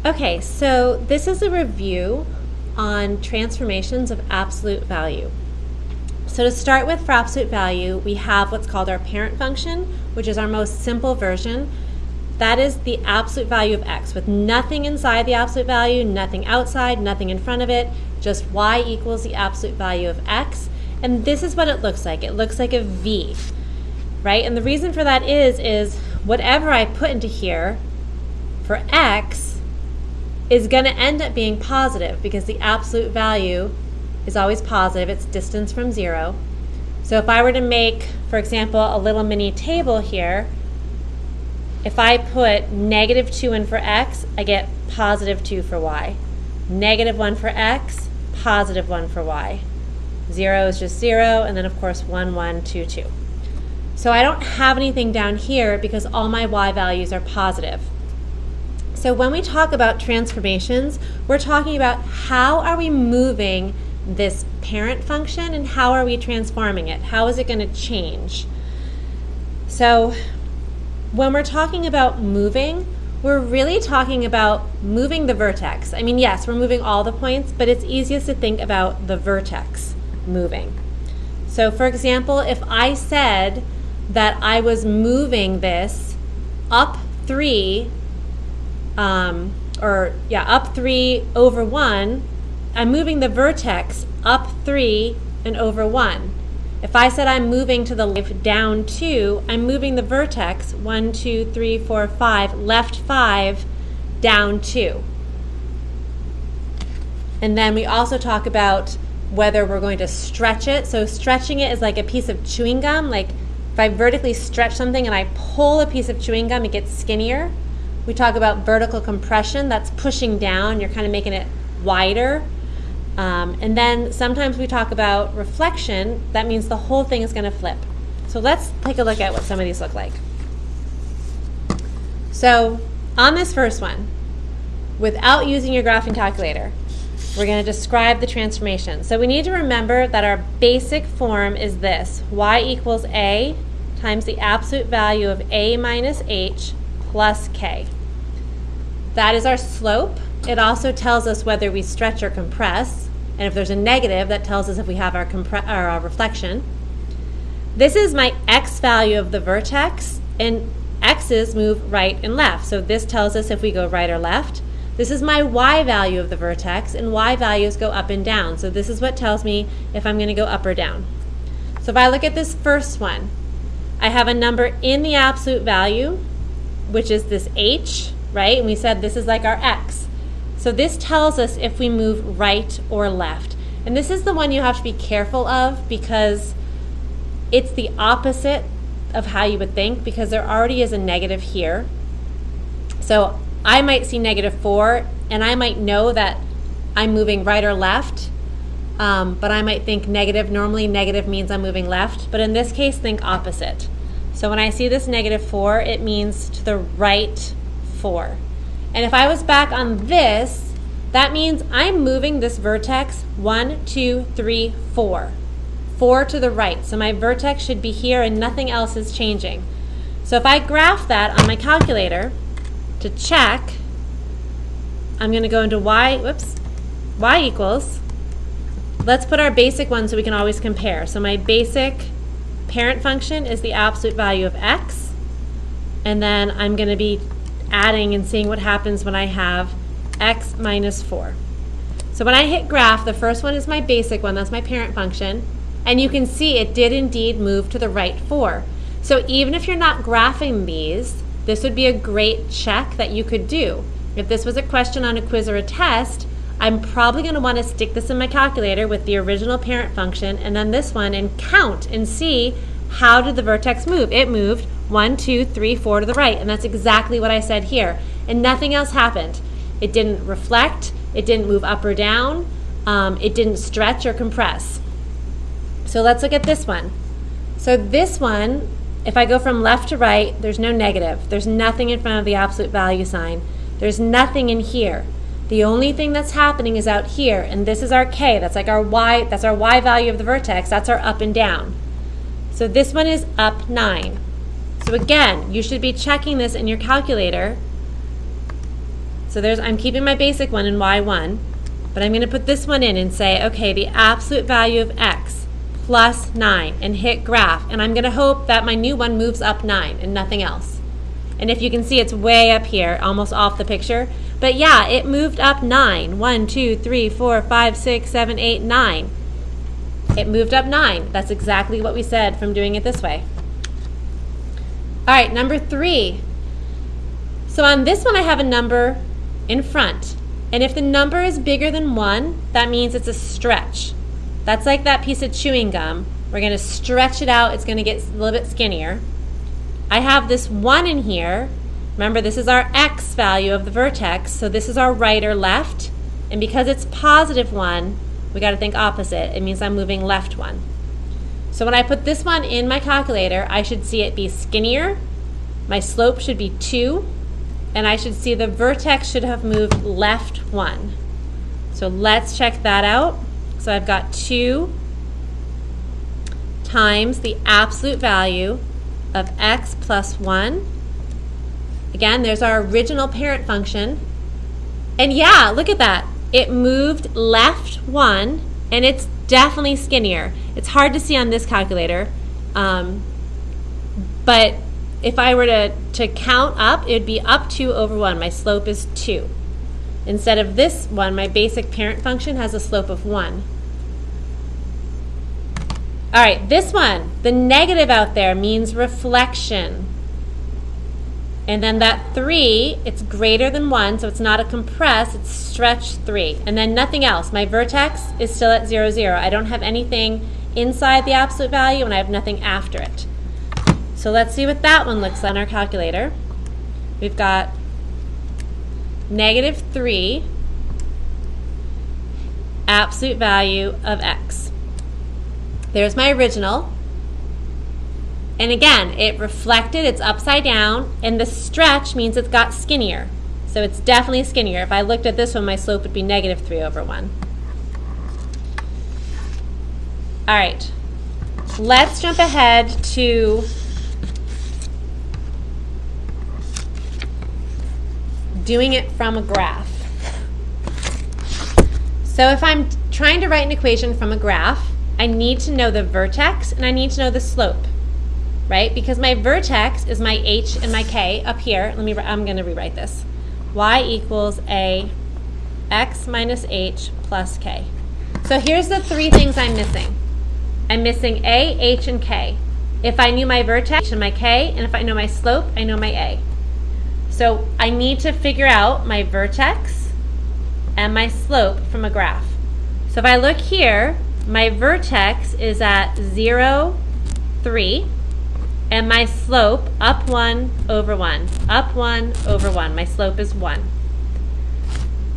Okay, so this is a review on transformations of absolute value. So to start with, for absolute value, we have what's called our parent function, which is our most simple version. That is the absolute value of x, with nothing inside the absolute value, nothing outside, nothing in front of it, just y equals the absolute value of x. And this is what it looks like. It looks like a v, right? And the reason for that is whatever I put into here for x is going to end up being positive because the absolute value is always positive. It's distance from 0. So if I were to make, for example, a little mini table here, if I put -2 in for x, I get +2 for y. -1 for x, +1 for y. 0 is just 0, and then of course 1, 1, 2, 2. So I don't have anything down here because all my y values are positive. So when we talk about transformations, we're talking about how are we moving this parent function and how are we transforming it? How is it going to change? So when we're talking about moving, we're really talking about moving the vertex. I mean, yes, we're moving all the points, but it's easiest to think about the vertex moving. So for example, if I said that I was moving this up 3, up 3 over 1, I'm moving the vertex up 3 and over 1. If I said I'm moving to the left down 2, I'm moving the vertex 1, 2, 3, 4, 5, left 5, down 2. And then we also talk about whether we're going to stretch it. So stretching it is like a piece of chewing gum. Like if I vertically stretch something and I pull a piece of chewing gum, it gets skinnier. We talk about vertical compression, that's pushing down, you're kind of making it wider. And then sometimes we talk about reflection, that means the whole thing is going to flip. So let's take a look at what some of these look like. So on this first one, without using your graphing calculator, we're going to describe the transformation. So we need to remember that our basic form is this: y equals a times the absolute value of a minus h plus k. That is our slope. It also tells us whether we stretch or compress, and if there's a negative, that tells us if we have our reflection. This is my x value of the vertex, and x's move right and left, so this tells us if we go right or left. This is my y value of the vertex, and y values go up and down, so this is what tells me if I'm going to go up or down. So if I look at this first one, I have a number in the absolute value, which is this h, right? And we said this is like our x. So this tells us if we move right or left. And this is the one you have to be careful of because it's the opposite of how you would think, because there already is a negative here. So I might see -4 and I might know that I'm moving right or left, but I might think negative. Normally negative means I'm moving left, but in this case think opposite. So when I see this -4, it means to the right 4. And if I was back on this, that means I'm moving this vertex 1, 2, 3, 4. 4 to the right. So my vertex should be here and nothing else is changing. So if I graph that on my calculator to check, I'm going to go into y equals, let's put our basic one so we can always compare. So my basic parent function is the absolute value of x, and then I'm going to be adding and seeing what happens when I have x minus 4. So when I hit graph, the first one is my basic one, that's my parent function, and you can see it did indeed move to the right 4. So even if you're not graphing these, this would be a great check that you could do. If this was a question on a quiz or a test, I'm probably going to want to stick this in my calculator with the original parent function and then this one and count and see how did the vertex move. It moved 1, 2, 3, 4 to the right, and that's exactly what I said here. And nothing else happened. It didn't reflect, it didn't move up or down, it didn't stretch or compress. So let's look at this one. So this one, if I go from left to right, there's no negative. There's nothing in front of the absolute value sign. There's nothing in here. The only thing that's happening is out here, and this is our k. That's like our y. That's our y value of the vertex. That's our up and down. So this one is up 9. So again, you should be checking this in your calculator. So I'm keeping my basic one in y1, but I'm going to put this one in and say, okay, the absolute value of x plus 9, and hit graph. And I'm going to hope that my new one moves up 9 and nothing else. And if you can see, it's way up here, almost off the picture. But yeah, it moved up 9. 1, 2, 3, 4, 5, 6, 7, 8, 9. It moved up 9. That's exactly what we said from doing it this way. All right, number 3. So on this one, I have a number in front. And if the number is bigger than 1, that means it's a stretch. That's like that piece of chewing gum. We're going to stretch it out. It's going to get a little bit skinnier. I have this 1 in here. Remember, this is our x value of the vertex, so this is our right or left. And because it's positive 1, we got to think opposite. It means I'm moving left 1. So when I put this one in my calculator, I should see it be skinnier. My slope should be 2. And I should see the vertex should have moved left 1. So let's check that out. So I've got 2 times the absolute value of x plus 1. Again, there's our original parent function. And yeah, look at that. It moved left 1, and it's definitely skinnier. It's hard to see on this calculator, but if I were to count up, it would be up 2 over 1. My slope is 2. Instead of this one, my basic parent function has a slope of 1. All right, this one, the negative out there means reflection. And then that 3, it's greater than 1, so it's not a compress, it's stretch 3. And then nothing else. My vertex is still at 0, 0. I don't have anything inside the absolute value, and I have nothing after it. So let's see what that one looks like on our calculator. We've got negative 3 absolute value of x. There's my original. And again, it reflected, it's upside down, and the stretch means it's got skinnier. So it's definitely skinnier. If I looked at this one, my slope would be negative 3 over 1. All right, let's jump ahead to doing it from a graph. So if I'm trying to write an equation from a graph, I need to know the vertex and I need to know the slope, right? Because my vertex is my h and my k up here. I'm going to rewrite this. Y equals a x minus h plus k. So here's the 3 things I'm missing. I'm missing a, h, and k. If I knew my vertex and my k, and if I know my slope, I know my a. So I need to figure out my vertex and my slope from a graph. So if I look here, my vertex is at 0, 3, and my slope up 1 over 1, up 1 over 1. My slope is 1.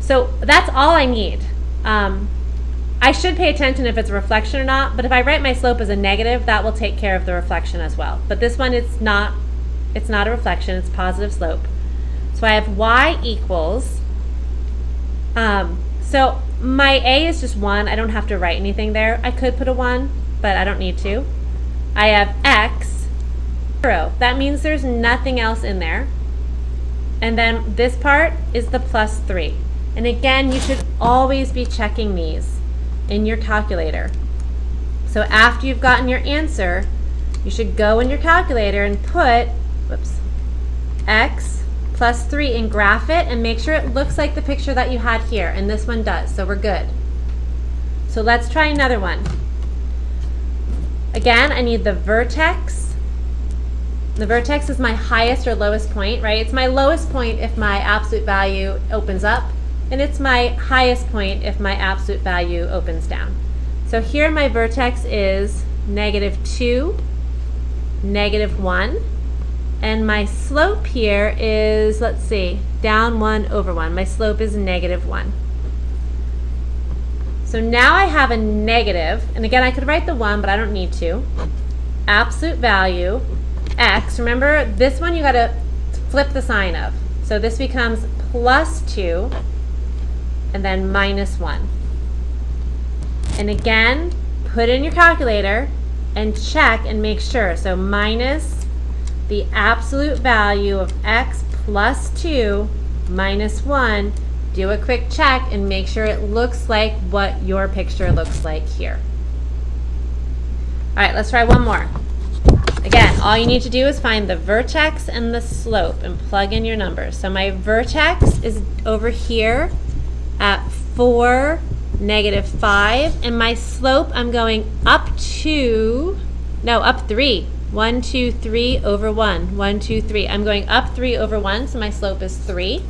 So that's all I need. I should pay attention if it's a reflection or not, but if I write my slope as a negative, that will take care of the reflection as well. But this one, it's not a reflection, it's positive slope. So I have y equals, so my a is just 1. I don't have to write anything there. I could put a 1, but I don't need to. I have x, 0. That means there's nothing else in there. And then this part is the plus 3. And again, you should always be checking these in your calculator. So after you've gotten your answer, you should go in your calculator and put, x plus 3 and graph it and make sure it looks like the picture that you had here, and this one does, so we're good. So let's try another one. Again, I need the vertex. The vertex is my highest or lowest point, right? It's my lowest point if my absolute value opens up, and it's my highest point if my absolute value opens down. So here my vertex is negative 2, negative 1. And my slope here is, let's see, down 1 over 1. My slope is negative 1. So now I have a negative, and again, I could write the 1, but I don't need to. Absolute value, x. Remember, this one you got to flip the sign of. So this becomes plus 2, and then minus 1. And again, put in your calculator and check and make sure. So minus the absolute value of x plus 2 minus 1, do a quick check and make sure it looks like what your picture looks like here. All right, let's try one more. Again, all you need to do is find the vertex and the slope and plug in your numbers. So my vertex is over here at 4, -5, and my slope, I'm going up 3. 1, 2, 3 over 1. 1, 2, 3. I'm going up 3 over 1, so my slope is 3.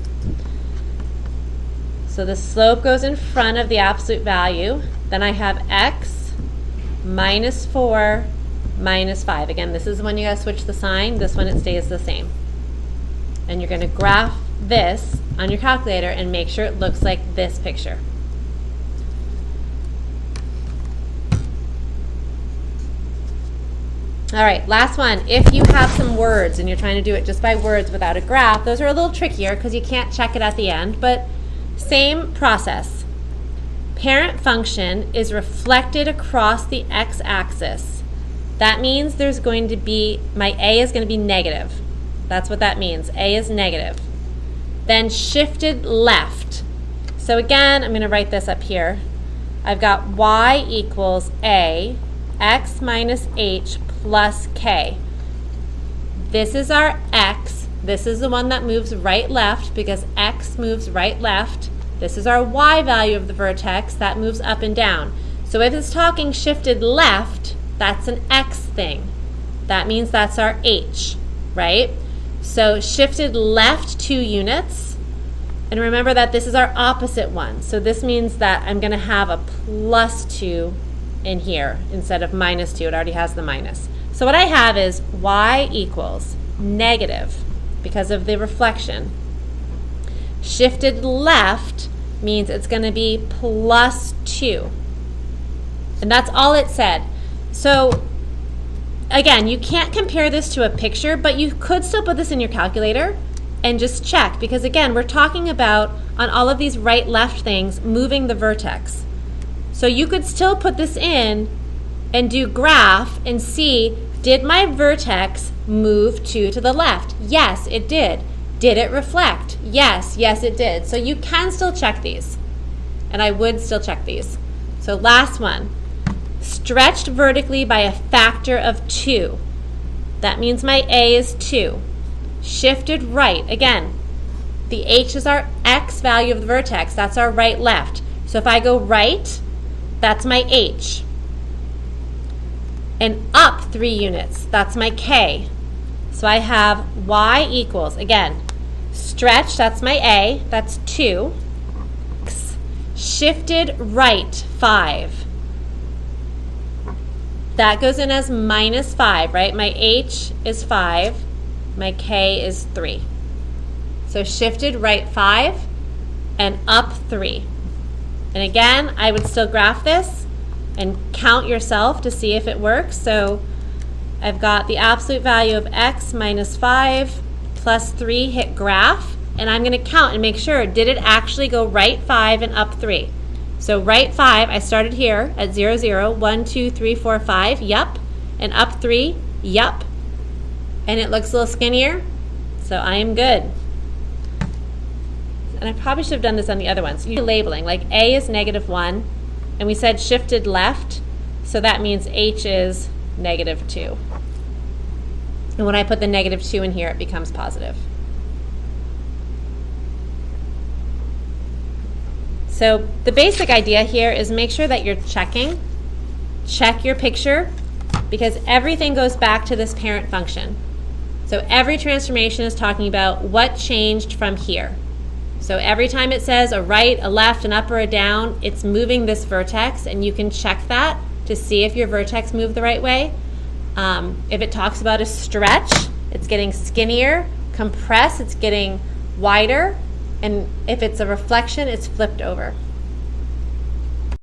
So the slope goes in front of the absolute value. Then I have x minus 4 minus 5. Again, this is when you gotta switch the sign. This one, it stays the same. And you're gonna graph this on your calculator and make sure it looks like this picture. All right, last one. If you have some words and you're trying to do it just by words without a graph, those are a little trickier because you can't check it at the end, but same process. Parent function is reflected across the x-axis. That means there's going to be, my a is going to be negative. That's what that means. A is negative. Then shifted left. So again, I'm going to write this up here. I've got y equals a, x minus h plus k. This is our x. This is the one that moves right left because x moves right left. This is our y value of the vertex that moves up and down. So if it's talking shifted left, that's an x thing. That means that's our h, right? So shifted left 2 units. And remember that this is our opposite one. So this means that I'm going to have a plus 2 in here instead of minus 2. It already has the minus. So what I have is y equals negative because of the reflection. Shifted left means it's going to be plus 2. And that's all it said. So again, you can't compare this to a picture, but you could still put this in your calculator and just check because again, we're talking about on all of these right-left things moving the vertex. So you could still put this in and do graph and see, did my vertex move 2 to the left? Yes, it did. Did it reflect? Yes, yes it did. So you can still check these. And I would still check these. So last one. Stretched vertically by a factor of 2. That means my a is 2. Shifted right. Again, the h is our x value of the vertex. That's our right-left. So if I go right, that's my h. And up 3 units, that's my k. So I have y equals, again, stretch, that's my a, that's 2. Shifted right, 5. That goes in as minus 5, right? My h is 5, my k is 3. So shifted right 5 and up 3. And again, I would still graph this and count yourself to see if it works. So I've got the absolute value of x minus 5 plus 3, hit graph, and I'm going to count and make sure, did it actually go right 5 and up 3? So right 5, I started here at 0, 0, 1, 2, 3, 4, 5, yup, and up 3, yup, and it looks a little skinnier, so I am good. And I probably should have done this on the other ones. You're labeling, like a is -1, and we said shifted left, so that means h is -2. And when I put the -2 in here, it becomes positive. So the basic idea here is make sure that you're checking. Check your picture, because everything goes back to this parent function. So every transformation is talking about what changed from here. So every time it says a right, a left, an up, or a down, it's moving this vertex, and you can check that to see if your vertex moved the right way. If it talks about a stretch, it's getting skinnier. Compress, it's getting wider. And if it's a reflection, it's flipped over.